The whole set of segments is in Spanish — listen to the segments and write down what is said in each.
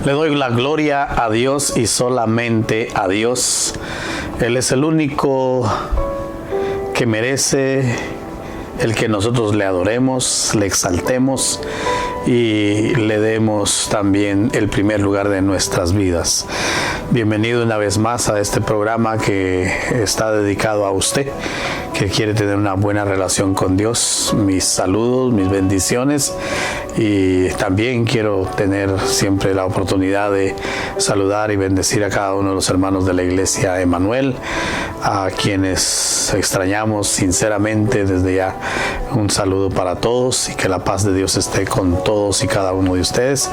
Le doy la gloria a Dios y solamente a Dios. Él es el único que merece el que nosotros le adoremos, le exaltemos y le demos también el primer lugar de nuestras vidas. Bienvenido una vez más a este programa que está dedicado a usted, que quiere tener una buena relación con Dios. Mis saludos, mis bendiciones, y también quiero tener siempre la oportunidad de saludar y bendecir a cada uno de los hermanos de la Iglesia Emanuel, a quienes extrañamos sinceramente. Desde ya un saludo para todos y que la paz de Dios esté con todos y cada uno de ustedes.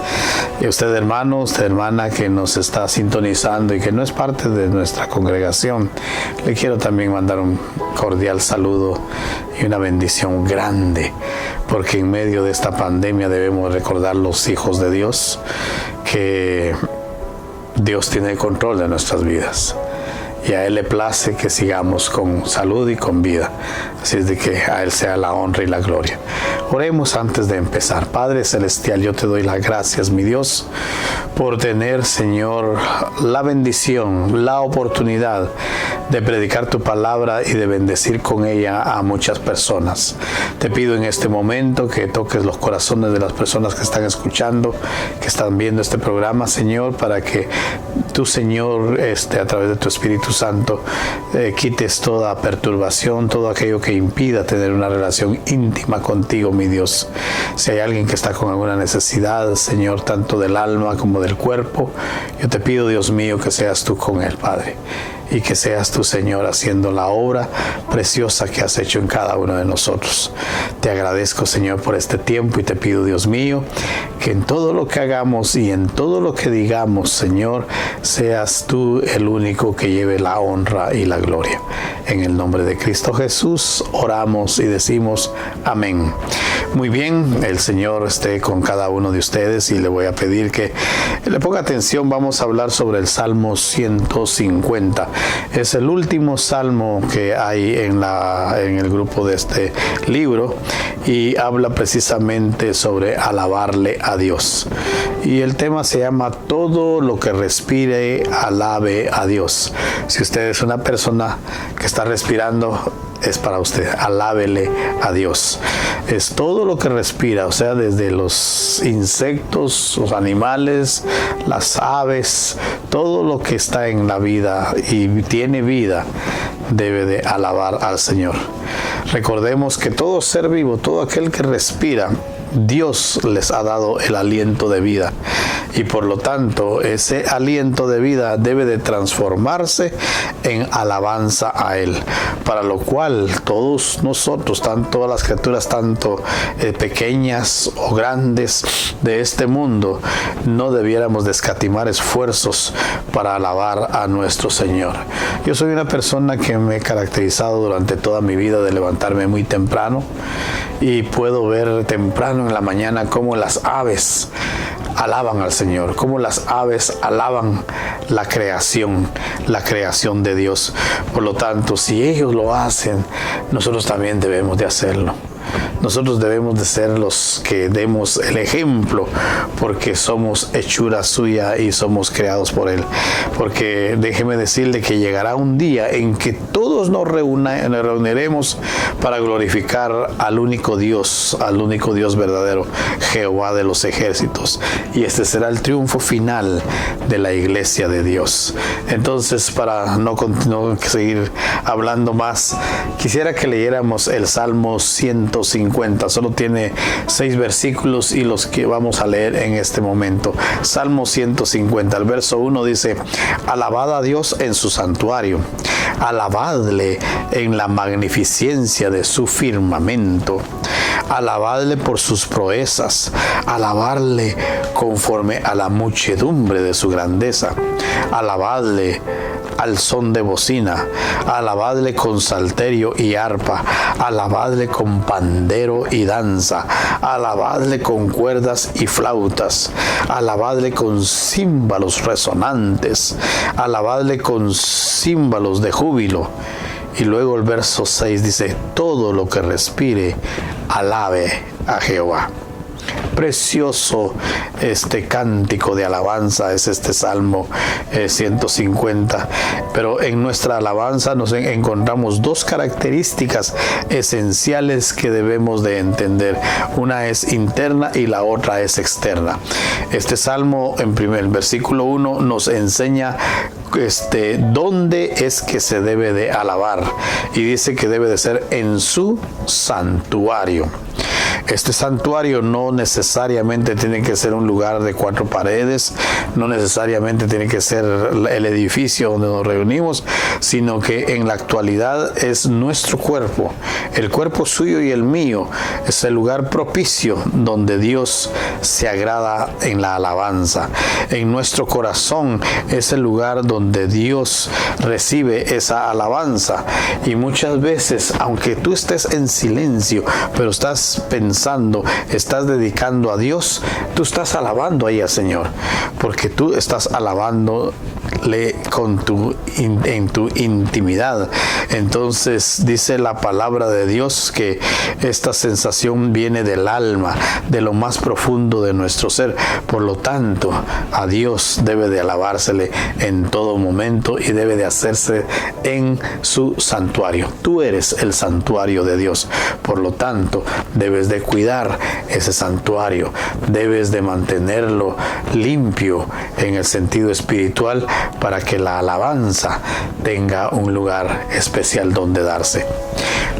Y usted, hermano, usted, hermana, que nos está sintonizando y que no es parte de nuestra congregación, le quiero también mandar un cordial saludo y una bendición grande, porque en medio de esta pandemia debemos recordar, los hijos de Dios, que Dios tiene el control de nuestras vidas y a Él le place que sigamos con salud y con vida. Así es de que a Él sea la honra y la gloria. Oremos antes de empezar. Padre Celestial, yo te doy las gracias, mi Dios, por tener, Señor, la bendición, la oportunidad de predicar tu palabra y de bendecir con ella a muchas personas. Te pido en este momento que toques los corazones de las personas que están escuchando, que están viendo este programa, Señor, para que tú, Señor, a través de tu Espíritu Santo, quites toda perturbación, todo aquello que impida tener una relación íntima contigo, mi Dios. Si hay alguien que está con alguna necesidad, Señor, tanto del alma como del cuerpo, yo te pido, Dios mío, que seas tú con él, Padre, y que seas tú, Señor, haciendo la obra preciosa que has hecho en cada uno de nosotros. Te agradezco, Señor, por este tiempo, y te pido, Dios mío, que en todo lo que hagamos y en todo lo que digamos, Señor, seas tú el único que lleve la honra y la gloria. En el nombre de Cristo Jesús oramos y decimos amén. Muy bien, el Señor esté con cada uno de ustedes, y le voy a pedir que le ponga atención. Vamos a hablar sobre el Salmo 150. Es el último salmo que hay en el grupo de este libro, y habla precisamente sobre alabarle a Dios. Y el tema se llama todo lo que respire, alabe a Dios. Si usted es una persona que está respirando, es para usted. Alábele a Dios. Es todo lo que respira, o sea, desde los insectos, los animales, las aves, todo lo que está en la vida y tiene vida, debe de alabar al Señor. Recordemos que todo ser vivo, todo aquel que respira, Dios les ha dado el aliento de vida, y por lo tanto ese aliento de vida debe de transformarse en alabanza a Él, para lo cual todos nosotros, todas las criaturas, tanto pequeñas o grandes de este mundo, no debiéramos de escatimar esfuerzos para alabar a nuestro Señor. Yo soy una persona que me he caracterizado durante toda mi vida de levantarme muy temprano, y puedo ver temprano en la mañana cómo las aves alaban al Señor, cómo las aves alaban la creación de Dios. Por lo tanto, si ellos lo hacen, nosotros también debemos de hacerlo. Nosotros debemos de ser los que demos el ejemplo, porque somos hechura suya y somos creados por Él. Porque déjeme decirle que llegará un día en que todos nos reuniremos para glorificar al único Dios verdadero, Jehová de los ejércitos. Y este será el triunfo final de la iglesia de Dios. Entonces, para no seguir hablando más, quisiera que leyéramos el Salmo 150. Solo tiene 6 versículos, y los que vamos a leer en este momento. Salmo 150, el verso 1 dice: alabad a Dios en su santuario, alabadle en la magnificencia de su firmamento, alabadle por sus proezas, alabarle conforme a la muchedumbre de su grandeza, alabadle al son de bocina, alabadle con salterio y arpa, alabadle con pandero y danza, alabadle con cuerdas y flautas, alabadle con címbalos resonantes, alabadle con címbalos de júbilo. Y luego el verso 6 dice: todo lo que respire, alabe a Jehová. Precioso este cántico de alabanza es este Salmo 150. Pero en nuestra alabanza nos encontramos dos características esenciales que debemos de entender. Una es interna y la otra es externa. Este Salmo en el versículo 1 nos enseña dónde es que se debe de alabar, y dice que debe de ser en su santuario. Este santuario no necesariamente tiene que ser un lugar de 4 paredes, no necesariamente tiene que ser el edificio donde nos reunimos, sino que en la actualidad es nuestro cuerpo, el cuerpo suyo y el mío, es el lugar propicio donde Dios se agrada en la alabanza. En nuestro corazón es el lugar donde Dios recibe esa alabanza, y muchas veces, aunque tú estés en silencio, pero estás pensando, estás dedicando a Dios, tú estás alabando ahí al Señor, porque tú estás alabándole en tu intimidad. Entonces dice la palabra de Dios que esta sensación viene del alma, de lo más profundo de nuestro ser. Por lo tanto, a Dios debe de alabársele en todo momento y debe de hacerse en su santuario. Tú eres el santuario de Dios, por lo tanto debes de cuidar ese santuario, debes de mantenerlo limpio en el sentido espiritual, para que la alabanza tenga un lugar especial donde darse.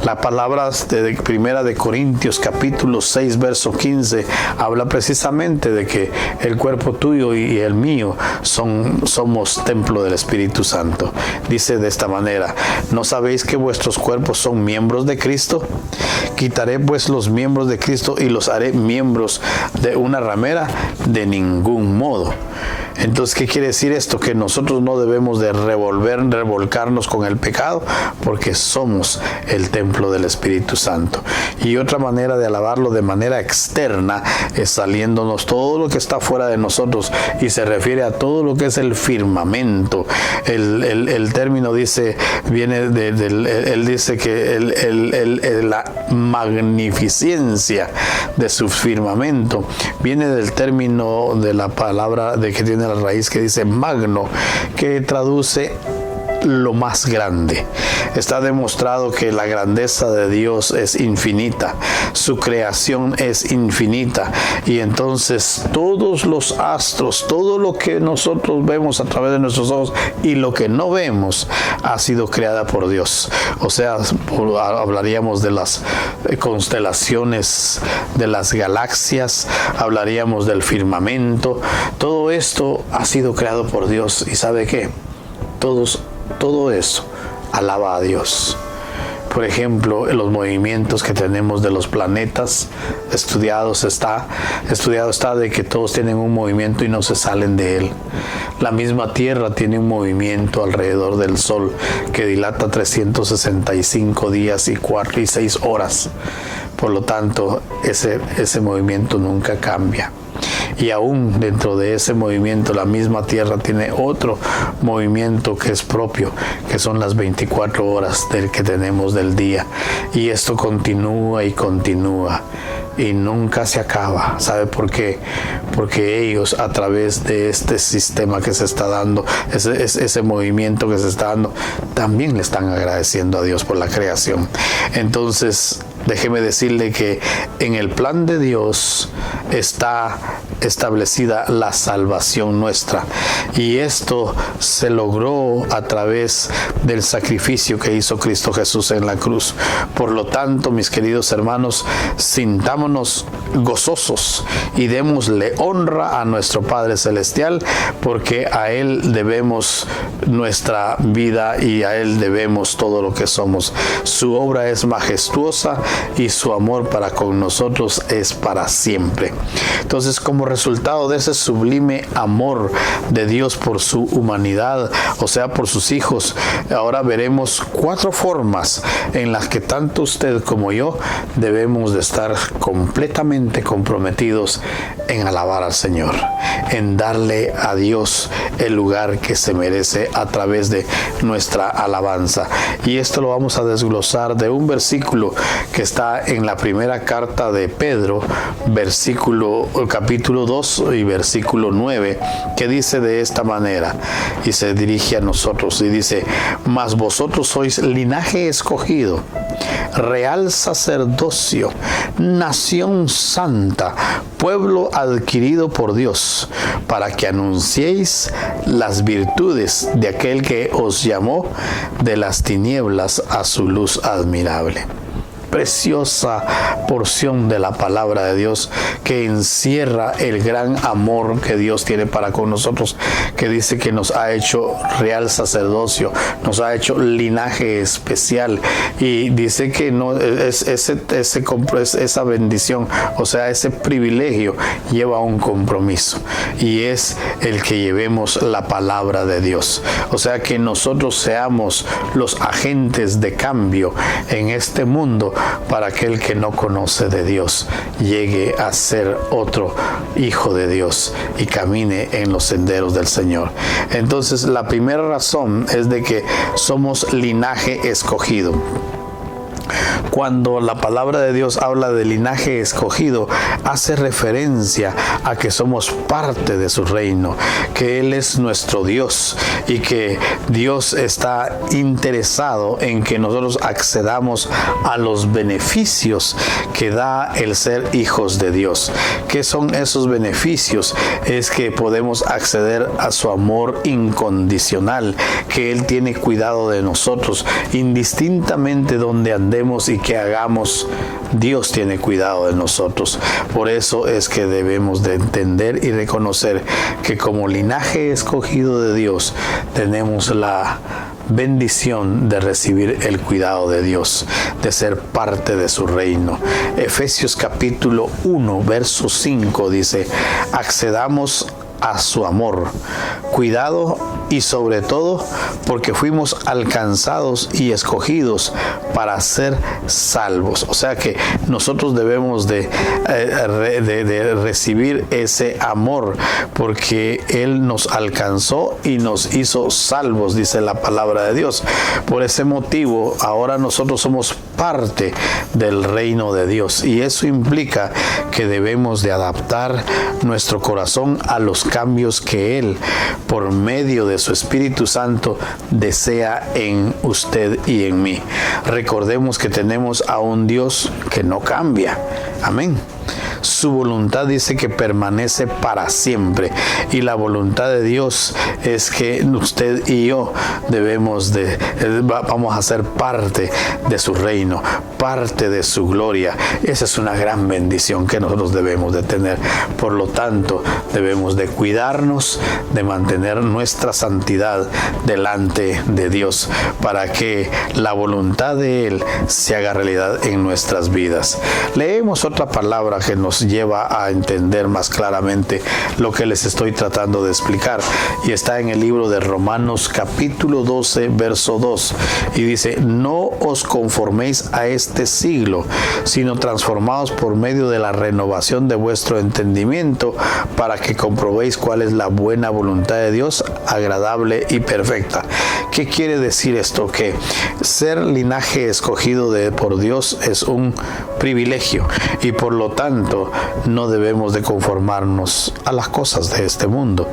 La palabra de Primera de Corintios capítulo 6 verso 15 habla precisamente de que el cuerpo tuyo y el mío somos templo del Espíritu Santo. Dice de esta manera: ¿no sabéis que vuestros cuerpos son miembros de Cristo? Quitaré pues los miembros de Cristo y los haré miembros de una ramera, de ningún modo. Entonces, ¿qué quiere decir esto? Que nosotros no debemos de revolcarnos con el pecado, porque somos el templo del Espíritu Santo. Y otra manera de alabarlo de manera externa es saliéndonos todo lo que está fuera de nosotros, y se refiere a todo lo que es el firmamento. El término dice, él dice que la magnificencia de su firmamento viene del término de la palabra que tiene la raíz que dice magno, que traduce lo más grande. Está demostrado que la grandeza de Dios es infinita, su creación es infinita, y entonces todos los astros, todo lo que nosotros vemos a través de nuestros ojos y lo que no vemos, ha sido creada por Dios. O sea, hablaríamos de las constelaciones, de las galaxias, hablaríamos del firmamento. Todo esto ha sido creado por Dios, y ¿sabe qué? Todo eso alaba a Dios. Por ejemplo, los movimientos que tenemos de los planetas, estudiado está de que todos tienen un movimiento y no se salen de él. La misma Tierra tiene un movimiento alrededor del Sol que dilata 365 días y 6 horas. Por lo tanto, ese movimiento nunca cambia. Y aún dentro de ese movimiento, la misma Tierra tiene otro movimiento que es propio, que son las 24 horas que tenemos del día. Y esto continúa y continúa, y nunca se acaba. ¿Sabe por qué? Porque ellos, a través de este sistema que se está dando, ese movimiento que se está dando, también le están agradeciendo a Dios por la creación. Entonces, déjeme decirle que en el plan de Dios está establecida la salvación nuestra, y esto se logró a través del sacrificio que hizo Cristo Jesús en la cruz. Por lo tanto, mis queridos hermanos, sintámonos gozosos y démosle honra a nuestro Padre Celestial, porque a Él debemos nuestra vida y a Él debemos todo lo que somos. Su obra es majestuosa y su amor para con nosotros es para siempre. Entonces, como como resultado de ese sublime amor de Dios por su humanidad, o sea, por sus hijos, ahora veremos 4 formas en las que tanto usted como yo debemos de estar completamente comprometidos en alabar al Señor, en darle a Dios el lugar que se merece a través de nuestra alabanza. Y esto lo vamos a desglosar de un versículo que está en la primera carta de Pedro, capítulo 2 y versículo 9, que dice de esta manera, y se dirige a nosotros y dice: mas vosotros sois linaje escogido, real sacerdocio, nación santa, pueblo adquirido por Dios, para que anunciéis las virtudes de aquel que os llamó de las tinieblas a su luz admirable. Preciosa porción de la palabra de Dios que encierra el gran amor que Dios tiene para con nosotros, que dice que nos ha hecho real sacerdocio, nos ha hecho linaje especial, y dice que no es esa bendición, o sea, ese privilegio lleva un compromiso, y es el que llevemos la palabra de Dios, o sea, que nosotros seamos los agentes de cambio en este mundo, para aquel que no conoce de Dios llegue a ser otro hijo de Dios y camine en los senderos del Señor. Entonces, la primera razón es de que somos linaje escogido. Cuando la palabra de Dios habla de linaje escogido, hace referencia a que somos parte de su reino, que Él es nuestro Dios y que Dios está interesado en que nosotros accedamos a los beneficios que da el ser hijos de Dios. ¿Qué son esos beneficios? Es que podemos acceder a su amor incondicional, que Él tiene cuidado de nosotros, indistintamente donde andemos y que hagamos, Dios tiene cuidado de nosotros. Por eso es que debemos de entender y reconocer que como linaje escogido de Dios tenemos la bendición de recibir el cuidado de Dios, de ser parte de su reino. Efesios capítulo 1 verso 5 dice: accedamos a su amor, cuidado y sobre todo porque fuimos alcanzados y escogidos para ser salvos. O sea que nosotros debemos de recibir ese amor porque Él nos alcanzó y nos hizo salvos, dice la palabra de Dios. Por ese motivo ahora nosotros somos parte del reino de Dios, y eso implica que debemos de adaptar nuestro corazón a los cambios que Él, por medio de su Espíritu Santo, desea en usted y en mí. Recordemos que tenemos a un Dios que no cambia. Amén. Su voluntad dice que permanece para siempre, y la voluntad de Dios es que usted y yo vamos a ser parte de su reino, parte de su gloria. Esa es una gran bendición que nosotros debemos de tener. Por lo tanto, debemos de cuidarnos, de mantener nuestra santidad delante de Dios, para que la voluntad de Él se haga realidad en nuestras vidas. Leemos otra palabra que nos lleva a entender más claramente lo que les estoy tratando de explicar, y está en el libro de Romanos capítulo 12 verso 2, y dice: no os conforméis a este siglo, sino transformaos por medio de la renovación de vuestro entendimiento, para que comprobéis cuál es la buena voluntad de Dios, agradable y perfecta. ¿Qué quiere decir esto? Que ser linaje escogido por Dios es un privilegio, y por lo tanto no debemos de conformarnos a las cosas de este mundo,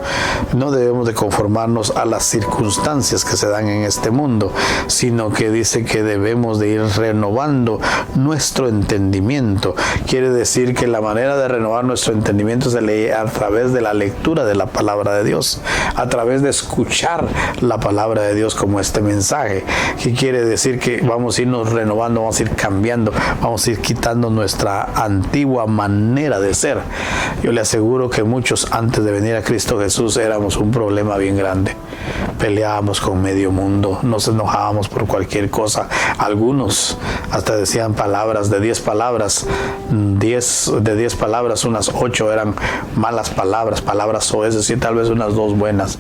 no debemos de conformarnos a las circunstancias que se dan en este mundo, sino que dice que debemos de ir renovando nuestro entendimiento. Quiere decir que la manera de renovar nuestro entendimiento se lee a través de la lectura de la palabra de Dios, a través de escuchar la palabra de Dios como este mensaje. ¿Qué quiere decir? Que vamos a irnos renovando, vamos a ir cambiando, vamos a ir quitando nuestra antigua manera de ser. Yo le aseguro que muchos antes de venir a Cristo Jesús éramos un problema bien grande. Peleábamos con medio mundo, nos enojábamos por cualquier cosa. Algunos hasta decían palabras, de 10 palabras, de 10 palabras, unas 8 eran malas palabras, palabras soeces y tal vez unas 2 buenas.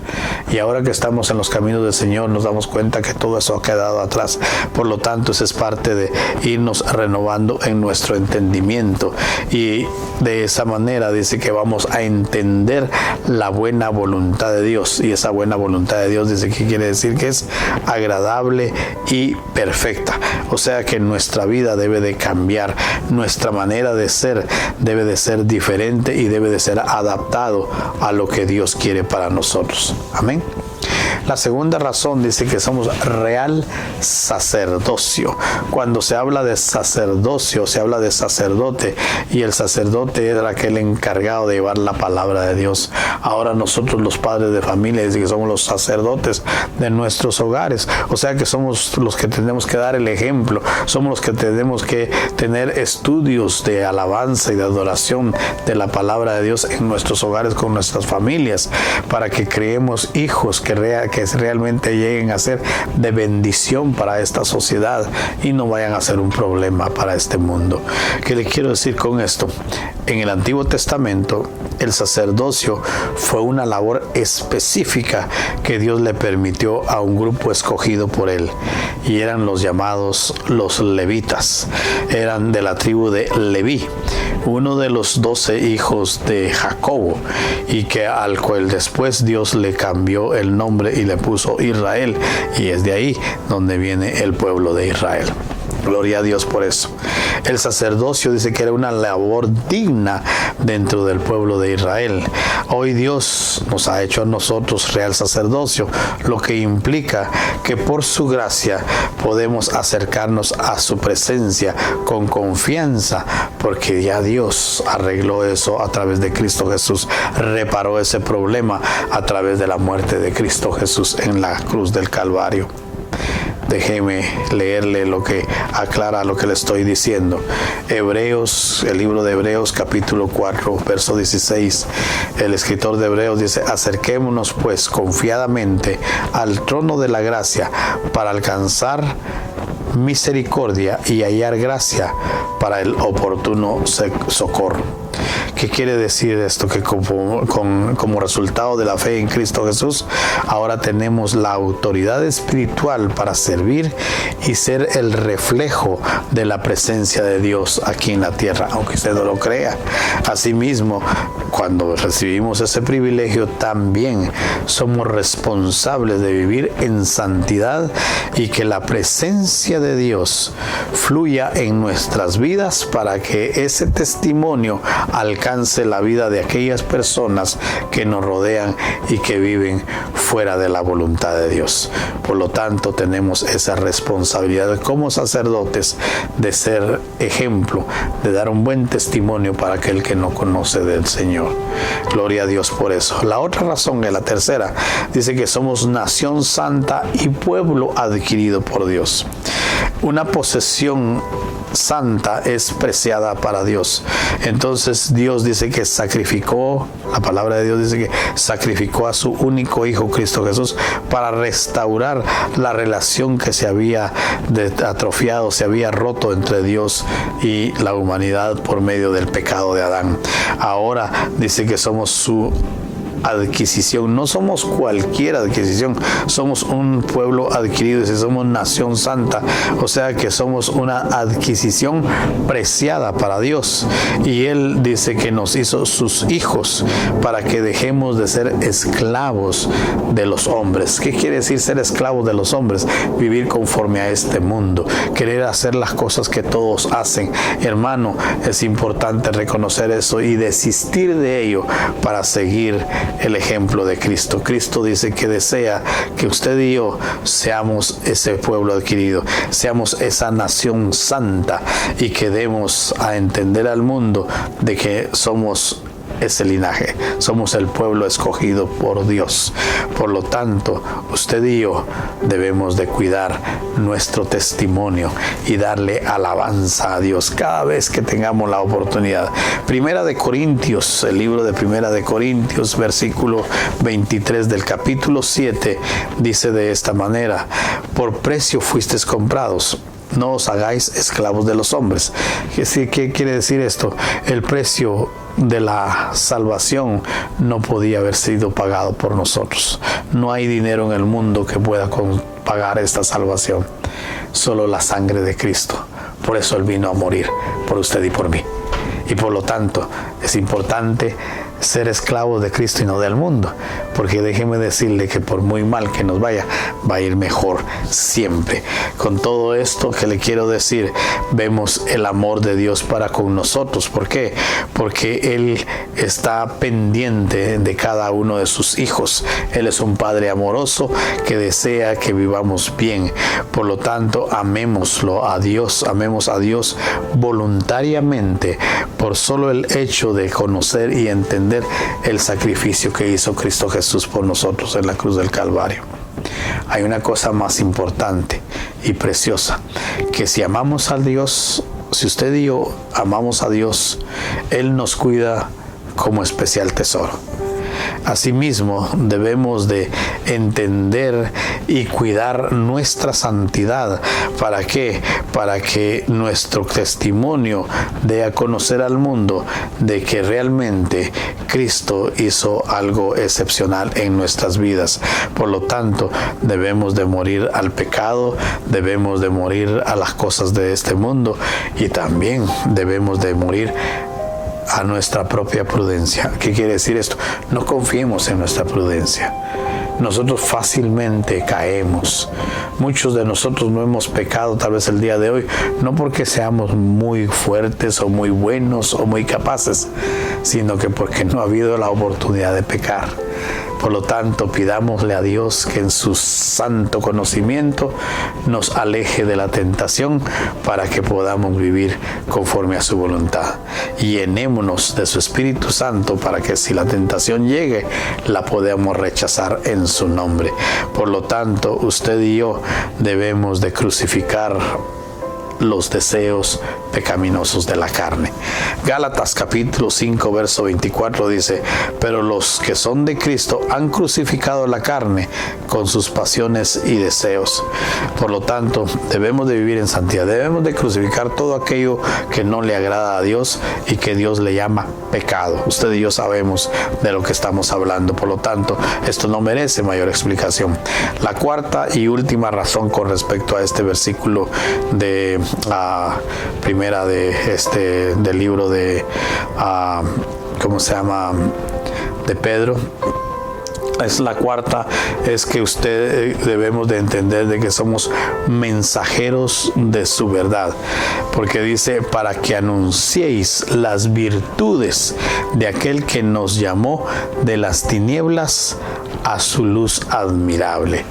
Y ahora que estamos en los caminos del Señor, nos damos cuenta que todo eso ha quedado atrás. Por lo tanto, eso es parte de irnos renovando en nuestro entendimiento. Y de esa manera dice que vamos a entender la buena voluntad de Dios. Y esa buena voluntad de Dios dice que quiere decir que es agradable y perfecta. O sea que nuestra vida debe de cambiar, nuestra manera de ser debe de ser diferente y debe de ser adaptado a lo que Dios quiere para nosotros. Amén. La segunda razón dice que somos real sacerdocio. Cuando se habla de sacerdocio, se habla de sacerdote, y el sacerdote era aquel encargado de llevar la palabra de Dios. Ahora nosotros, los padres de familia, dice que somos los sacerdotes de nuestros hogares. O sea que somos los que tenemos que dar el ejemplo, somos los que tenemos que tener estudios de alabanza y de adoración de la palabra de Dios en nuestros hogares con nuestras familias, para que creemos hijos que realmente lleguen a ser de bendición para esta sociedad y no vayan a ser un problema para este mundo. ¿Qué le quiero decir con esto? En el Antiguo Testamento, el sacerdocio fue una labor específica que Dios le permitió a un grupo escogido por él, y eran los llamados los levitas. Eran de la tribu de Leví, uno de los 12 hijos de Jacobo, y que al cual después Dios le cambió el nombre y le puso Israel, y es de ahí donde viene el pueblo de Israel. Gloria a Dios por eso. El sacerdocio dice que era una labor digna dentro del pueblo de Israel. Hoy Dios nos ha hecho a nosotros real sacerdocio, lo que implica que por su gracia podemos acercarnos a su presencia con confianza, porque ya Dios arregló eso a través de Cristo Jesús, reparó ese problema a través de la muerte de Cristo Jesús en la cruz del Calvario. Déjeme leerle lo que aclara lo que le estoy diciendo. Hebreos, el libro de Hebreos, capítulo 4, verso 16. El escritor de Hebreos dice: acerquémonos pues confiadamente al trono de la gracia para alcanzar misericordia y hallar gracia para el oportuno socorro. ¿Qué quiere decir esto? Que como resultado de la fe en Cristo Jesús, ahora tenemos la autoridad espiritual para servir y ser el reflejo de la presencia de Dios aquí en la tierra, aunque usted no lo crea. Asimismo, cuando recibimos ese privilegio, también somos responsables de vivir en santidad y que la presencia de Dios fluya en nuestras vidas para que ese testimonio alcance la vida de aquellas personas que nos rodean y que viven fuera de la voluntad de Dios. Por lo tanto, tenemos esa responsabilidad como sacerdotes de ser ejemplo, de dar un buen testimonio para aquel que no conoce del Señor. Gloria a Dios por eso. La otra razón, la tercera, dice que somos nación santa y pueblo adquirido por Dios. Una posesión santa es preciada para Dios. Entonces Dios dice que sacrificó, la palabra de Dios dice que sacrificó a su único Hijo Cristo Jesús para restaurar la relación que se había atrofiado, se había roto entre Dios y la humanidad por medio del pecado de Adán. Ahora dice que somos su adquisición, no somos cualquier adquisición, somos un pueblo adquirido, somos nación santa, o sea que somos una adquisición preciada para Dios, y Él dice que nos hizo sus hijos para que dejemos de ser esclavos de los hombres. ¿Qué quiere decir ser esclavos de los hombres? Vivir conforme a este mundo, querer hacer las cosas que todos hacen. Hermano, es importante reconocer eso y desistir de ello para seguir el ejemplo de Cristo. Cristo dice que desea que usted y yo seamos ese pueblo adquirido, seamos esa nación santa, y que demos a entender al mundo de que somos ese linaje, somos el pueblo escogido por Dios. Por lo tanto, usted y yo debemos de cuidar nuestro testimonio y darle alabanza a Dios cada vez que tengamos la oportunidad. Primera de Corintios, el libro de Primera de Corintios, versículo 23 del capítulo 7, dice de esta manera: por precio fuisteis comprados, no os hagáis esclavos de los hombres. ¿Qué quiere decir esto? El precio de la salvación no podía haber sido pagado por nosotros. No hay dinero en el mundo que pueda pagar esta salvación. Solo la sangre de Cristo. Por eso Él vino a morir por usted y por mí. Y por lo tanto es importante ser esclavos de Cristo y no del mundo, porque déjeme decirle que por muy mal que nos vaya, va a ir mejor siempre. Con todo esto que le quiero decir, vemos el amor de Dios para con nosotros. ¿Por qué? Porque Él está pendiente de cada uno de sus hijos. Él es un Padre amoroso que desea que vivamos bien. Por lo tanto, amemos a Dios voluntariamente, por solo el hecho de conocer y entender el sacrificio que hizo Cristo Jesús por nosotros en la cruz del Calvario. Hay una cosa más importante y preciosa, que si amamos a Dios, si usted y yo amamos a Dios, Él nos cuida como especial tesoro. Asimismo, debemos de entender y cuidar nuestra santidad. ¿Para qué? Para que nuestro testimonio dé a conocer al mundo de que realmente Cristo hizo algo excepcional en nuestras vidas. Por lo tanto, debemos de morir al pecado, debemos de morir a las cosas de este mundo y también debemos de morir a nuestra propia prudencia. ¿Qué quiere decir esto? No confiemos en nuestra prudencia. Nosotros fácilmente caemos. Muchos de nosotros no hemos pecado tal vez el día de hoy, no porque seamos muy fuertes o muy buenos o muy capaces, sino que porque no ha habido la oportunidad de pecar. Por lo tanto, pidámosle a Dios que en su santo conocimiento nos aleje de la tentación para que podamos vivir conforme a su voluntad. Y llenémonos de su Espíritu Santo para que si la tentación llegue, la podamos rechazar en su nombre. Por lo tanto, usted y yo debemos de crucificar los deseos pecaminosos de la carne. Gálatas capítulo 5 verso 24 dice: pero los que son de Cristo han crucificado la carne con sus pasiones y deseos. Por lo tanto, debemos de vivir en santidad, debemos de crucificar todo aquello que no le agrada a Dios y que Dios le llama pecado. Usted y yo sabemos de lo que estamos hablando. Por lo tanto, esto no merece mayor explicación. La cuarta y última razón con respecto a este versículo de primera del libro de de Pedro, la cuarta es que debemos de entender de que somos mensajeros de su verdad, porque dice: para que anunciéis las virtudes de aquel que nos llamó de las tinieblas a su luz admirable.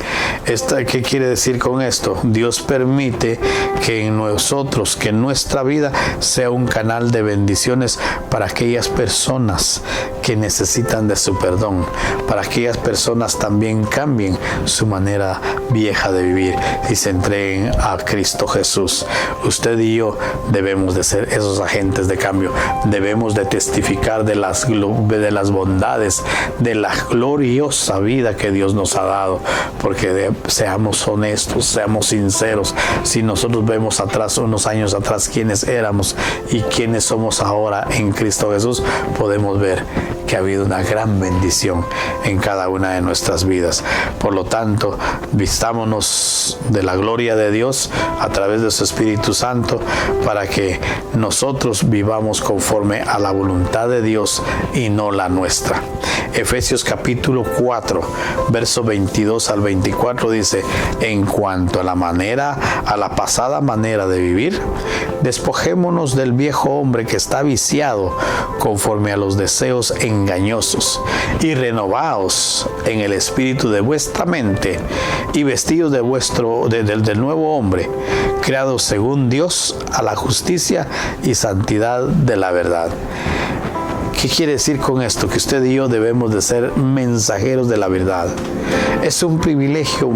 ¿Qué quiere decir con esto? Dios permite que en nosotros, que nuestra vida sea un canal de bendiciones para aquellas personas que necesitan de su perdón, para aquellas personas también cambien su manera vieja de vivir y se entreguen a Cristo Jesús. Usted y yo debemos de ser esos agentes de cambio, debemos de testificar de las bondades, de la gloriosa vida que Dios nos ha dado, porque seamos honestos, seamos sinceros. Si nosotros vemos atrás, unos años atrás, quiénes éramos y quiénes somos ahora en Cristo Jesús, podemos ver que ha habido una gran bendición en cada una de nuestras vidas. Por lo tanto, vistámonos de la gloria de Dios a través de su Espíritu Santo para que nosotros vivamos conforme a la voluntad de Dios y no la nuestra. Efesios capítulo 4, verso 22 al 24 dice: en cuanto a la pasada manera de vivir, despojémonos del viejo hombre que está viciado conforme a los deseos engañosos, y renovaos en el espíritu de vuestra mente, y vestidos del nuevo hombre, creado según Dios a la justicia y santidad de la verdad. ¿Qué quiere decir con esto? Que usted y yo debemos de ser mensajeros de la verdad. Es un privilegio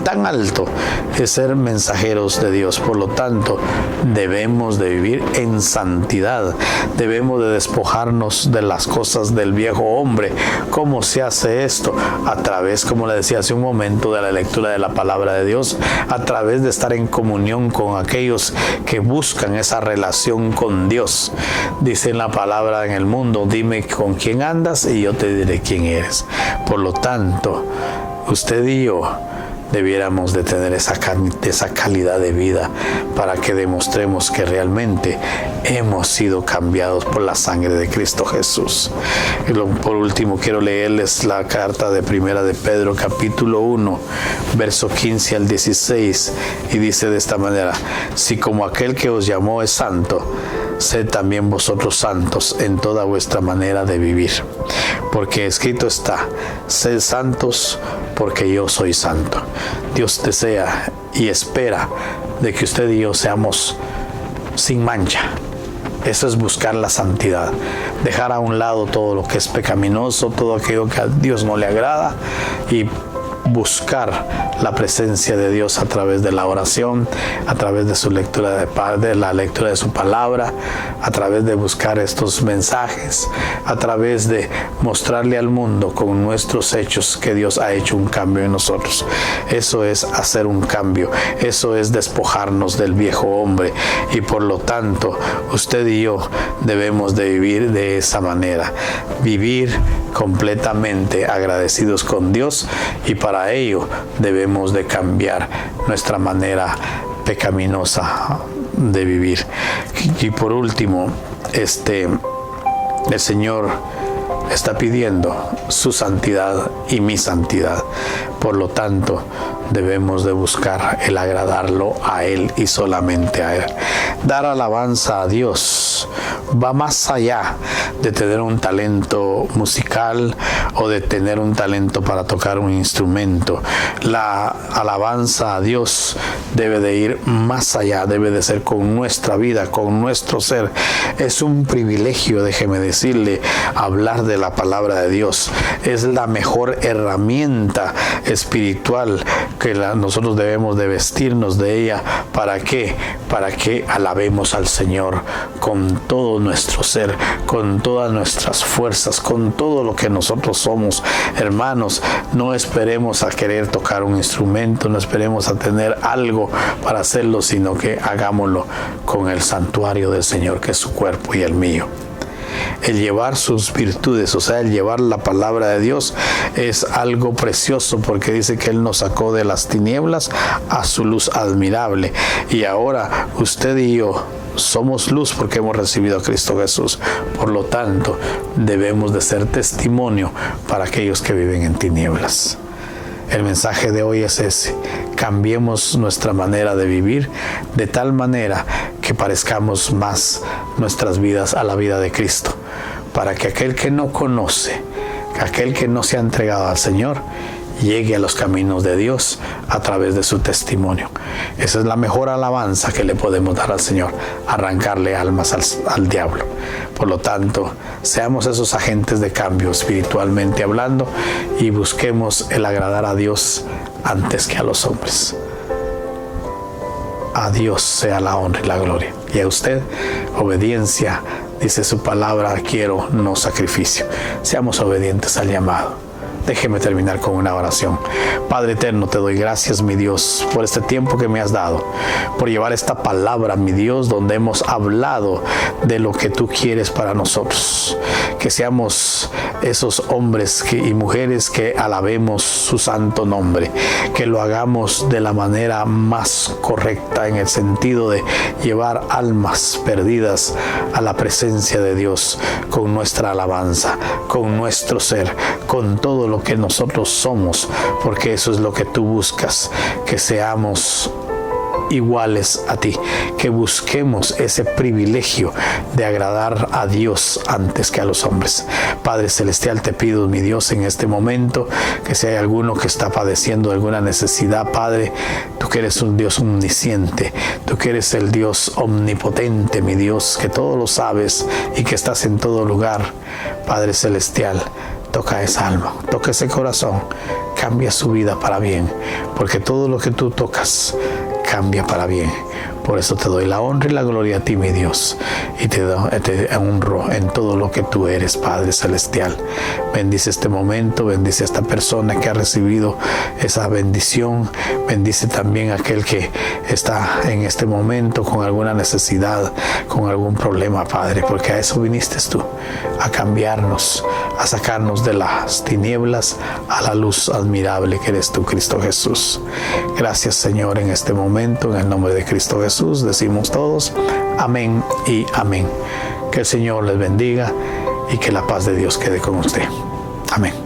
tan alto de ser mensajeros de Dios. Por lo tanto, debemos de vivir en santidad. Debemos de despojarnos de las cosas del viejo hombre. ¿Cómo se hace esto? A través, como le decía hace un momento, de la lectura de la palabra de Dios, a través de estar en comunión con aquellos que buscan esa relación con Dios. Dice en la palabra en el mundo, dime con quién andas y yo te diré quién eres. Por lo tanto, usted y yo debiéramos de tener esa calidad de vida para que demostremos que realmente hemos sido cambiados por la sangre de Cristo Jesús. Y por último, quiero leerles la carta de Primera de Pedro, capítulo 1, verso 15 al 16, y dice de esta manera: si como aquel que os llamó es santo, sed también vosotros santos en toda vuestra manera de vivir. Porque escrito está, sed santos porque yo soy santo. Dios desea y espera de que usted y yo seamos sin mancha. Eso es buscar la santidad, dejar a un lado todo lo que es pecaminoso, todo aquello que a Dios no le agrada, y buscar la presencia de Dios a través de la oración, a través de su lectura de la lectura de su palabra, a través de buscar estos mensajes, a través de mostrarle al mundo con nuestros hechos que Dios ha hecho un cambio en nosotros. Eso es hacer un cambio, eso es despojarnos del viejo hombre, y por lo tanto usted y yo debemos de vivir de esa manera, vivir completamente agradecidos con Dios, y para ello debemos de cambiar nuestra manera pecaminosa de vivir. Y por último, el Señor está pidiendo su santidad y mi santidad. Por lo tanto, debemos de buscar el agradarlo a Él y solamente a Él. Dar alabanza a Dios va más allá de tener un talento musical o de tener un talento para tocar un instrumento. La alabanza a Dios debe de ir más allá, debe de ser con nuestra vida, con nuestro ser. Es un privilegio, déjeme decirle, hablar de la palabra de Dios. Es la mejor herramienta espiritual que nosotros debemos de vestirnos de ella. ¿Para qué? Para que alabemos al Señor con todo nuestro ser, con todas nuestras fuerzas, con todo lo que nosotros somos. Hermanos, no esperemos a querer tocar un instrumento, no esperemos a tener algo para hacerlo, sino que hagámoslo con el santuario del Señor, que es su cuerpo y el mío. El llevar sus virtudes, o sea, el llevar la palabra de Dios, es algo precioso, porque dice que Él nos sacó de las tinieblas a su luz admirable. Y ahora usted y yo somos luz porque hemos recibido a Cristo Jesús. Por lo tanto, debemos de ser testimonio para aquellos que viven en tinieblas. El mensaje de hoy es ese: cambiemos nuestra manera de vivir de tal manera que parezcamos más nuestras vidas a la vida de Cristo, para que aquel que no conoce, aquel que no se ha entregado al Señor, llegue a los caminos de Dios a través de su testimonio. Esa es la mejor alabanza que le podemos dar al Señor, arrancarle almas al diablo. Por lo tanto, seamos esos agentes de cambio espiritualmente hablando, y busquemos el agradar a Dios antes que a los hombres. A Dios sea la honra y la gloria, y a usted obediencia. Dice su palabra: quiero, no sacrificio. Seamos obedientes al llamado. Déjeme terminar con una oración. Padre eterno, te doy gracias, mi Dios, por este tiempo que me has dado, por llevar esta palabra, mi Dios, donde hemos hablado de lo que tú quieres para nosotros. Que seamos esos hombres y mujeres que alabemos su santo nombre, que lo hagamos de la manera más correcta, en el sentido de llevar almas perdidas a la presencia de Dios con nuestra alabanza, con nuestro ser, con todo lo que nosotros somos, porque eso es lo que tú buscas, que seamos iguales a ti, que busquemos ese privilegio de agradar a Dios antes que a los hombres. Padre Celestial, te pido, mi Dios, en este momento, que si hay alguno que está padeciendo alguna necesidad, Padre, tú que eres un Dios omnisciente, tú que eres el Dios omnipotente, mi Dios, que todo lo sabes y que estás en todo lugar, Padre Celestial, toca esa alma, toca ese corazón, cambia su vida para bien, porque todo lo que tú tocas cambia para bien. Por eso te doy la honra y la gloria a ti, mi Dios, y te honro en todo lo que tú eres, Padre Celestial. Bendice este momento, bendice a esta persona que ha recibido esa bendición, bendice también a aquel que está en este momento con alguna necesidad, con algún problema, Padre, porque a eso viniste tú, a cambiarnos, a sacarnos de las tinieblas a la luz admirable que eres tú, Cristo Jesús. Gracias, Señor, en este momento, en el nombre de Cristo Jesús, decimos todos amén y amén. Que el Señor les bendiga y que la paz de Dios quede con usted. Amén.